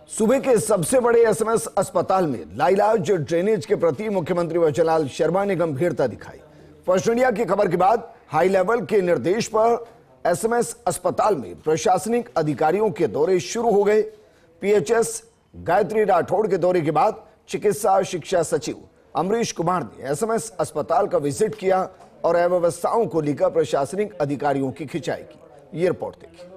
सूबे के सबसे बड़े एसएमएस अस्पताल में लाइलाज ड्रेनेज के प्रति मुख्यमंत्री वचनलाल शर्मा ने गंभीरता दिखाई। फर्स्ट इंडिया की खबर के बाद हाई लेवल के निर्देश पर एसएमएस अस्पताल में प्रशासनिक अधिकारियों के दौरे शुरू हो गए। पीएचएस गायत्री राठौड़ के दौरे के बाद चिकित्सा शिक्षा सचिव अमरीश कुमार ने एसएमएस अस्पताल का विजिट किया और अव्यवस्थाओं को लेकर प्रशासनिक अधिकारियों की खिंचाई की। ये रिपोर्ट देखिए।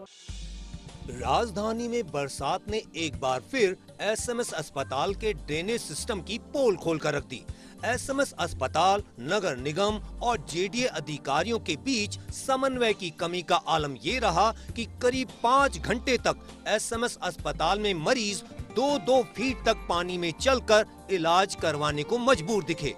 राजधानी में बरसात ने एक बार फिर एसएमएस अस्पताल के ड्रेनेज सिस्टम की पोल खोलकर रख दी। एसएमएस अस्पताल, नगर निगम और जेडीए अधिकारियों के बीच समन्वय की कमी का आलम ये रहा कि करीब 5 घंटे तक एसएमएस अस्पताल में मरीज 2-2 फीट तक पानी में चलकर इलाज करवाने को मजबूर दिखे।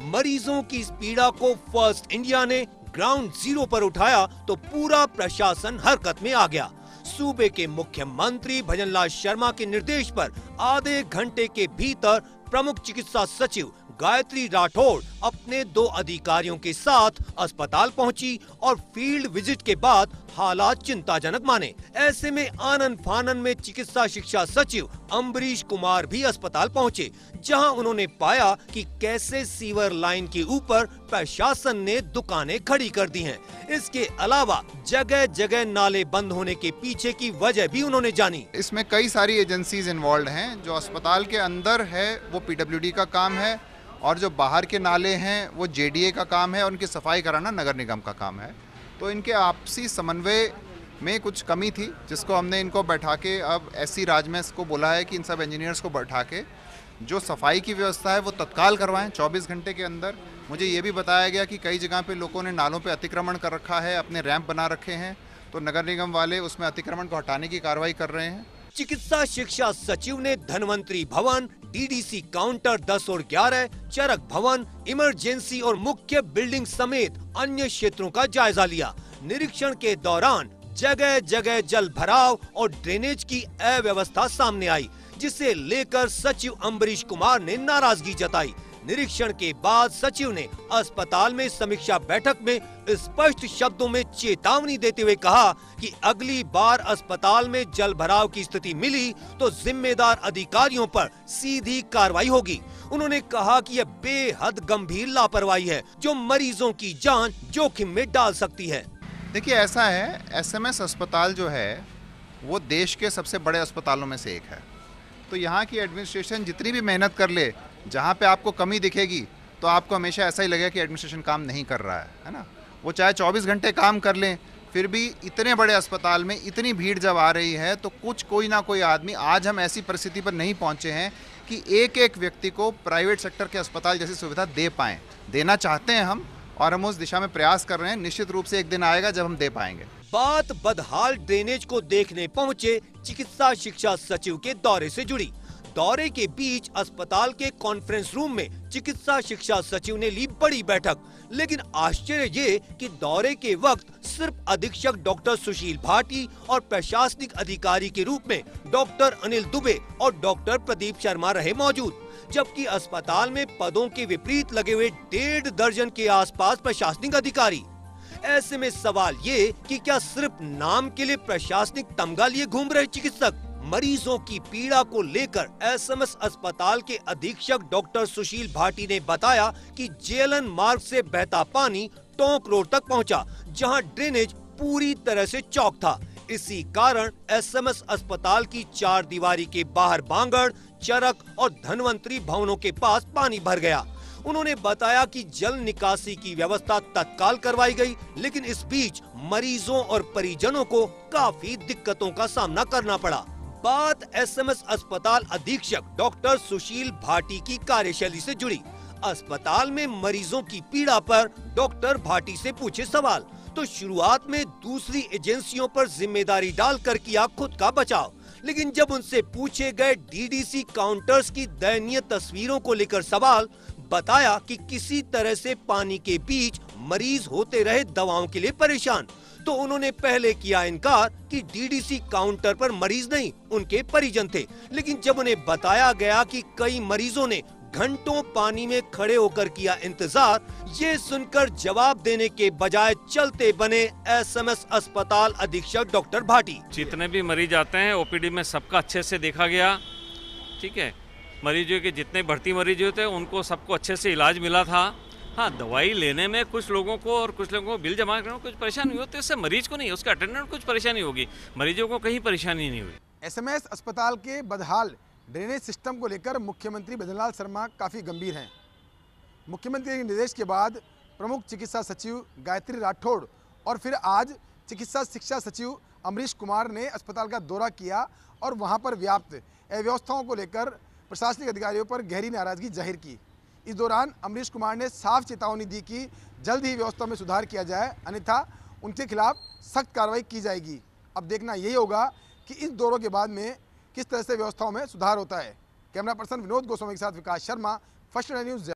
मरीजों की इस पीड़ा को फर्स्ट इंडिया ने ग्राउंड जीरो पर उठाया तो पूरा प्रशासन हरकत में आ गया। सूबे के मुख्यमंत्री भजनलाल शर्मा के निर्देश पर आधे घंटे के भीतर प्रमुख चिकित्सा सचिव गायत्री राठौड़ अपने 2 अधिकारियों के साथ अस्पताल पहुंची और फील्ड विजिट के बाद हालात चिंताजनक माने। ऐसे में आनन फानन में चिकित्सा शिक्षा सचिव अमरीश कुमार भी अस्पताल पहुंचे, जहां उन्होंने पाया कि कैसे सीवर लाइन के ऊपर प्रशासन ने दुकानें खड़ी कर दी हैं। इसके अलावा जगह जगह नाले बंद होने के पीछे की वजह भी उन्होंने जानी। इसमें कई सारी एजेंसीज इन्वॉल्व हैं। जो अस्पताल के अंदर है वो पीडब्ल्यूडी का काम है और जो बाहर के नाले हैं वो जेडीए का काम है और उनकी सफाई कराना नगर निगम का काम है। तो इनके आपसी समन्वय में कुछ कमी थी, जिसको हमने इनको बैठा के अब एससी राजमेस को बोला है कि इन सब इंजीनियर्स को बैठा के जो सफाई की व्यवस्था है वो तत्काल करवाएं 24 घंटे के अंदर। मुझे ये भी बताया गया कि कई जगह पे लोगों ने नालों पे अतिक्रमण कर रखा है, अपने रैंप बना रखे हैं, तो नगर निगम वाले उसमें अतिक्रमण को हटाने की कार्रवाई कर रहे हैं। चिकित्सा शिक्षा सचिव ने धनवंतरी भवन, डीडीसी काउंटर 10 और 11, चरक भवन, इमरजेंसी और मुख्य बिल्डिंग समेत अन्य क्षेत्रों का जायजा लिया। निरीक्षण के दौरान जगह जगह जल भराव और ड्रेनेज की अव्यवस्था सामने आई, जिसे लेकर सचिव अमरीश कुमार ने नाराजगी जताई। निरीक्षण के बाद सचिव ने अस्पताल में समीक्षा बैठक में स्पष्ट शब्दों में चेतावनी देते हुए कहा कि अगली बार अस्पताल में जल भराव की स्थिति मिली तो जिम्मेदार अधिकारियों पर सीधी कार्रवाई होगी। उन्होंने कहा कि यह बेहद गंभीर लापरवाही है जो मरीजों की जान जोखिम में डाल सकती है। देखिए, ऐसा है, एसएमएस अस्पताल जो है वो देश के सबसे बड़े अस्पतालों में से एक है। तो यहाँ की एडमिनिस्ट्रेशन जितनी भी मेहनत कर ले, जहाँ पे आपको कमी दिखेगी तो आपको हमेशा ऐसा ही लगेगा कि एडमिनिस्ट्रेशन काम नहीं कर रहा है ना। वो चाहे 24 घंटे काम कर लें, फिर भी इतने बड़े अस्पताल में इतनी भीड़ जब आ रही है तो कोई ना कोई आदमी, आज हम ऐसी परिस्थिति पर नहीं पहुँचे हैं कि एक एक व्यक्ति को प्राइवेट सेक्टर के अस्पताल जैसी सुविधा दे पाएँ। देना चाहते हैं हम और हम उस दिशा में प्रयास कर रहे हैं। निश्चित रूप से एक दिन आएगा जब हम दे पाएंगे। बात बदहाल ड्रेनेज को देखने पहुंचे चिकित्सा शिक्षा सचिव के दौरे से जुड़ी। दौरे के बीच अस्पताल के कॉन्फ्रेंस रूम में चिकित्सा शिक्षा सचिव ने ली बड़ी बैठक, लेकिन आश्चर्य ये कि दौरे के वक्त सिर्फ अधीक्षक डॉक्टर सुशील भाटी और प्रशासनिक अधिकारी के रूप में डॉक्टर अनिल दुबे और डॉक्टर प्रदीप शर्मा रहे मौजूद, जबकि अस्पताल में पदों के विपरीत लगे हुए 1.5 दर्जन के आसपास प्रशासनिक अधिकारी। ऐसे में सवाल ये कि क्या सिर्फ नाम के लिए प्रशासनिक तमगा लिए घूम रहे चिकित्सक? मरीजों की पीड़ा को लेकर एसएमएस अस्पताल के अधीक्षक डॉक्टर सुशील भाटी ने बताया कि जेएलएन मार्ग से बहता पानी टोंक रोड तक पहुंचा, जहां ड्रेनेज पूरी तरह से चौक था। इसी कारण एसएमएस अस्पताल की 4 दीवारी के बाहर बांगड़, चरक और धनवंतरी भवनों के पास पानी भर गया। उन्होंने बताया कि जल निकासी की व्यवस्था तत्काल करवाई गई, लेकिन इस बीच मरीजों और परिजनों को काफी दिक्कतों का सामना करना पड़ा। बात एसएमएस अस्पताल अधीक्षक डॉक्टर सुशील भाटी की कार्यशैली से जुड़ी। अस्पताल में मरीजों की पीड़ा पर डॉक्टर भाटी से पूछे सवाल तो शुरुआत में दूसरी एजेंसियों पर जिम्मेदारी डालकर किया खुद का बचाव, लेकिन जब उनसे पूछे गए डीडीसी काउंटर्स की दयनीय तस्वीरों को लेकर सवाल, बताया कि किसी तरह से पानी के बीच मरीज होते रहे दवाओं के लिए परेशान। तो उन्होंने पहले किया इनकार कि डीडीसी काउंटर पर मरीज नहीं, उनके परिजन थे, लेकिन जब उन्हें बताया गया कि कई मरीजों ने घंटों पानी में खड़े होकर किया इंतजार, ये सुनकर जवाब देने के बजाय चलते बने एसएमएस अस्पताल अधीक्षक डॉक्टर भाटी। जितने भी मरीज आते हैं ओपीडी में सबका अच्छे से देखा गया, ठीक है। मरीजों के जितने भर्ती मरीज होते हैं उनको सबको अच्छे से इलाज मिला था। हाँ, दवाई लेने में कुछ लोगों को और कुछ लोगों को बिल जमा करने में कुछ परेशानी होती है, इससे मरीज को नहीं, उसके अटेंडेंट को कुछ परेशानी होगी, मरीजों को कहीं परेशानी नहीं हुई। एसएमएस अस्पताल के बदहाल ड्रेनेज सिस्टम को लेकर मुख्यमंत्री भजनलाल शर्मा काफ़ी गंभीर हैं। मुख्यमंत्री के निर्देश के बाद प्रमुख चिकित्सा सचिव गायत्री राठौड़ और फिर आज चिकित्सा शिक्षा सचिव अमरीश कुमार ने अस्पताल का दौरा किया और वहां पर व्याप्त अव्यवस्थाओं को लेकर प्रशासनिक अधिकारियों पर गहरी नाराजगी जाहिर की। इस दौरान अमरीश कुमार ने साफ चेतावनी दी कि जल्द ही व्यवस्था में सुधार किया जाए, अन्यथा उनके खिलाफ सख्त कार्रवाई की जाएगी। अब देखना यही होगा कि इस दौरों के बाद में किस तरह से व्यवस्थाओं में सुधार होता है। कैमरा पर्सन विनोद गोस्वामी के साथ विकास शर्मा, फर्स्ट इंडिया न्यूज़।